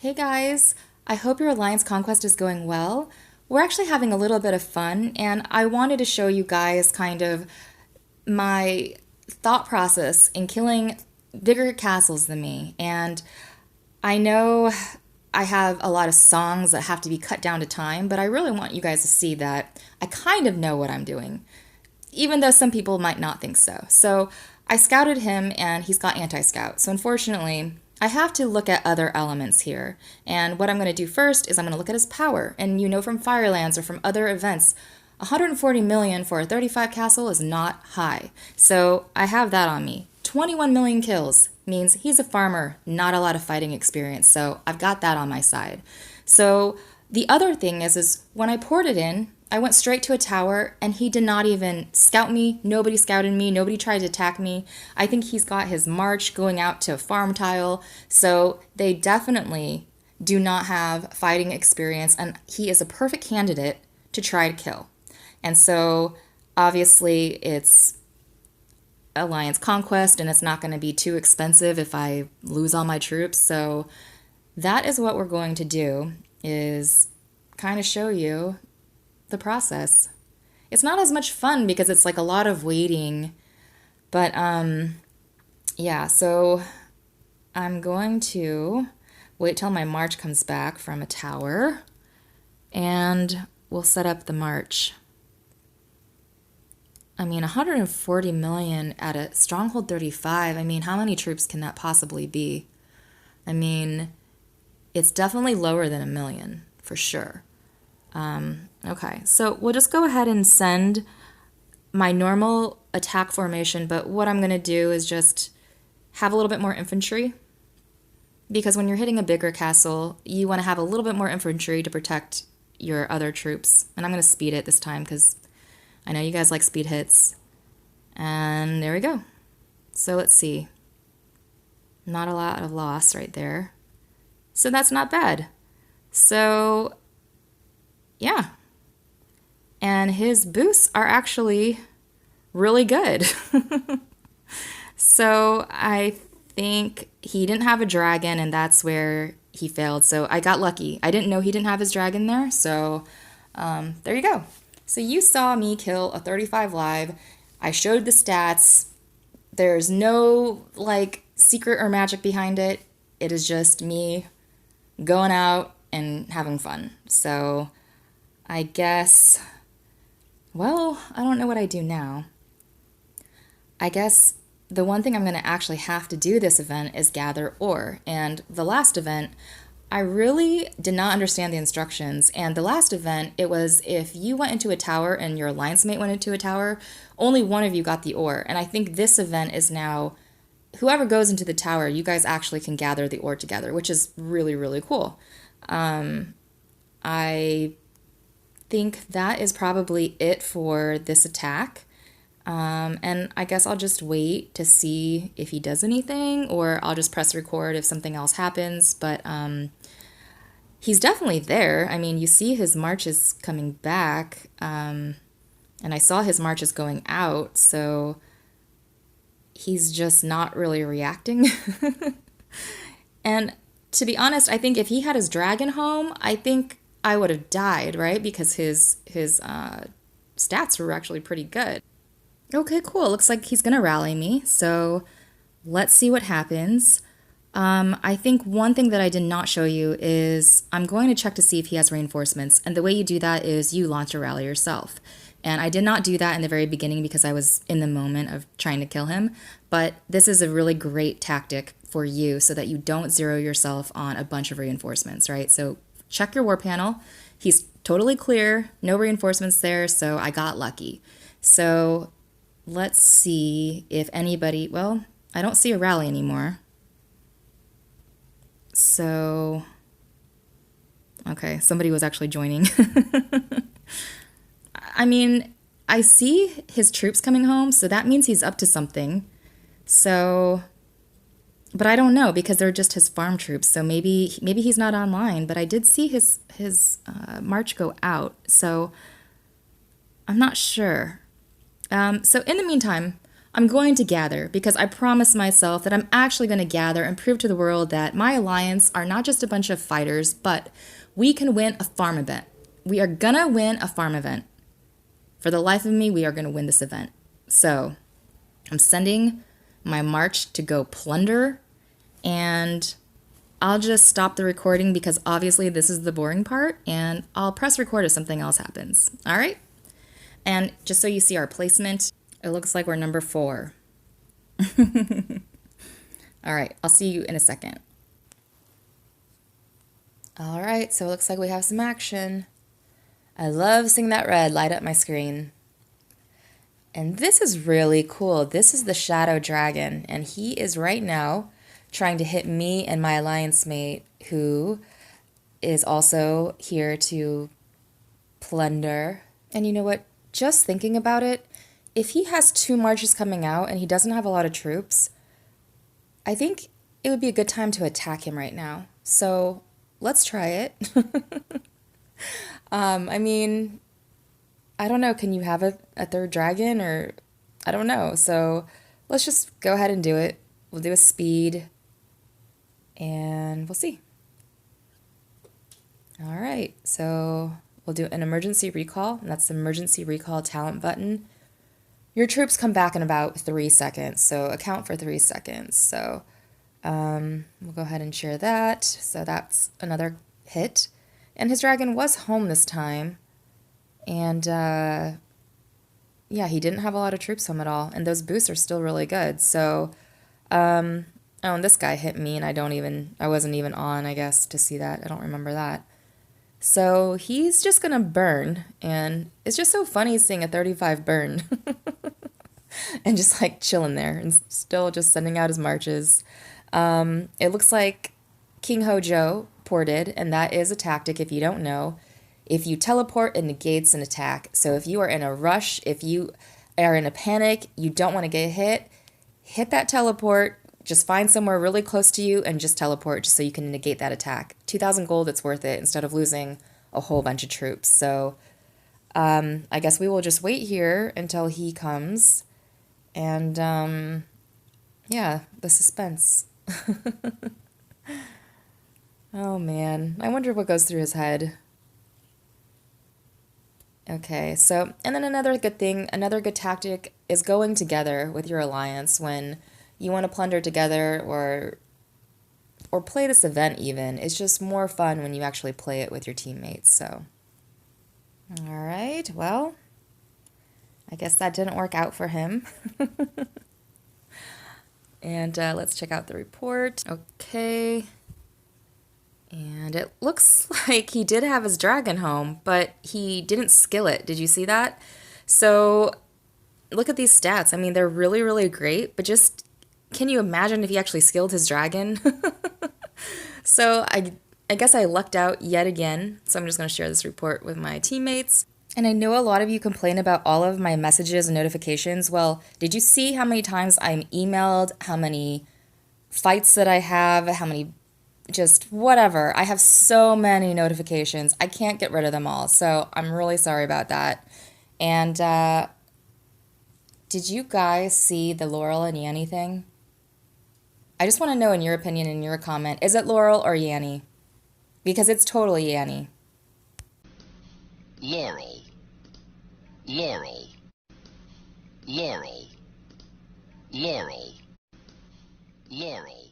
Hey guys, I hope your Alliance Conquest is going well. We're actually having a little bit of fun, and I wanted to show you guys kind of my thought process in killing bigger castles than me. And I know I have a lot of songs that have to be cut down to time, but I really want you guys to see that I kind of know what I'm doing, even though some people might not think so. So I scouted him, and he's got anti-scout. So unfortunately, I have to look at other elements here. And what I'm going to do first is I'm going to look at his power. And you know from Firelands or from other events, 140 million for a 35 castle is not high. So I have that on me. 21 million kills means he's a farmer, not a lot of fighting experience. So I've got that on my side. So the other thing is when I poured it in, I went straight to a tower, and he did not even scout me. Nobody scouted me. Nobody tried to attack me. I think he's got his march going out to a farm tile. So they definitely do not have fighting experience, and he is a perfect candidate to try to kill. And so obviously it's Alliance Conquest, and it's not going to be too expensive if I lose all my troops. So that is what we're going to do, is kind of show you the process. It's not as much fun because it's like a lot of waiting, but yeah, so I'm going to wait till my march comes back from a tower, and we'll set up the march. I mean, 140 million at a stronghold 35. I mean, how many troops can that possibly be? I mean, it's definitely lower than a million for sure. Okay, so we'll just go ahead and send my normal attack formation, but what I'm going to do is just have a little bit more infantry, because when you're hitting a bigger castle, you want to have a little bit more infantry to protect your other troops. And I'm going to speed it this time because I know you guys like speed hits. And there we go. So let's see. Not a lot of loss right there. So that's not bad. So yeah. And his boosts are actually really good. So I think he didn't have a dragon, and that's where he failed. So I got lucky. I didn't know he didn't have his dragon there. So there you go. So you saw me kill a 35 live. I showed the stats. There's no like secret or magic behind it. It is just me going out and having fun. So I guess, well, I don't know what I do now. I guess the one thing I'm going to actually have to do this event is gather ore. And the last event, I really did not understand the instructions. And the last event, it was if you went into a tower and your alliance mate went into a tower, only one of you got the ore. And I think this event is now, whoever goes into the tower, you guys actually can gather the ore together, which is really, really cool. I think that is probably it for this attack. And I guess I'll just wait to see if he does anything, or I'll just press record if something else happens. But he's definitely there. I mean, you see his marches coming back, and I saw his marches going out, so he's just not really reacting. And to be honest, I think if he had his dragon home, I think I would have died, right? Because his stats were actually pretty good. Okay, cool. Looks like he's going to rally me. So let's see what happens. I think one thing that I did not show you is I'm going to check to see if he has reinforcements. And the way you do that is you launch a rally yourself. And I did not do that in the very beginning because I was in the moment of trying to kill him. But this is a really great tactic for you so that you don't zero yourself on a bunch of reinforcements, right? So check your war panel. He's totally clear, no reinforcements there, so I got lucky. So let's see if anybody, well, I don't see a rally anymore. So, okay, somebody was actually joining. I mean, I see his troops coming home, so that means he's up to something. So, but I don't know because they're just his farm troops. So maybe he's not online. But I did see his march go out. So I'm not sure. So in the meantime, I'm going to gather because I promised myself that I'm actually going to gather and prove to the world that my alliance are not just a bunch of fighters, but we can win a farm event. We are going to win a farm event. For the life of me, we are going to win this event. So I'm sending my march to go plunder, and I'll just stop the recording because obviously this is the boring part, and I'll press record if something else happens. All right? And just so you see our placement, it looks like we're number 4. All right, I'll see you in a second. All right, so it looks like we have some action. I love seeing that red light up my screen. And this is really cool. This is the Shadow Dragon, and he is right now trying to hit me and my alliance mate, who is also here to plunder. And you know what? Just thinking about it, if he has 2 marches coming out and he doesn't have a lot of troops, I think it would be a good time to attack him right now. So let's try it. I mean, I don't know. Can you have a 3rd dragon, or I don't know. So let's just go ahead and do it. We'll do a speed and we'll see. All right. So we'll do an emergency recall, and that's the emergency recall talent button. Your troops come back in about 3 seconds, so account for 3 seconds. So we'll go ahead and share that. So that's another hit. And his dragon was home this time. And yeah, he didn't have a lot of troops home at all. And those boosts are still really good. So, oh, and this guy hit me, and I wasn't even on, I guess, to see that. I don't remember that. So he's just going to burn, and it's just so funny seeing a 35 burn and just like chilling there and still just sending out his marches. It looks like King Hojo ported, and that is a tactic if you don't know. If you teleport, it negates an attack. So if you are in a rush, if you are in a panic, you don't want to get hit that teleport. Just find somewhere really close to you and just teleport just so you can negate that attack. 2,000 gold, it's worth it instead of losing a whole bunch of troops. So I guess we will just wait here until he comes. And yeah, the suspense. Oh man, I wonder what goes through his head. Okay, so, and then another good thing, another good tactic is going together with your alliance when you want to plunder together or play this event even. It's just more fun when you actually play it with your teammates, so. All right, well, I guess that didn't work out for him. And let's check out the report. Okay. And it looks like he did have his dragon home, but he didn't skill it. Did you see that? So look at these stats. I mean, they're really, really great, but just can you imagine if he actually skilled his dragon? So I guess I lucked out yet again. So I'm just going to share this report with my teammates. And I know a lot of you complain about all of my messages and notifications. Well, did you see how many times I'm emailed, how many fights that I have, how many just whatever. I have so many notifications. I can't get rid of them all. So I'm really sorry about that. And did you guys see the Laurel and Yanny thing? I just want to know in your opinion, in your comment, is it Laurel or Yanny? Because it's totally Yanny. Laurel. Laurel. Laurel. Laurel. Laurel.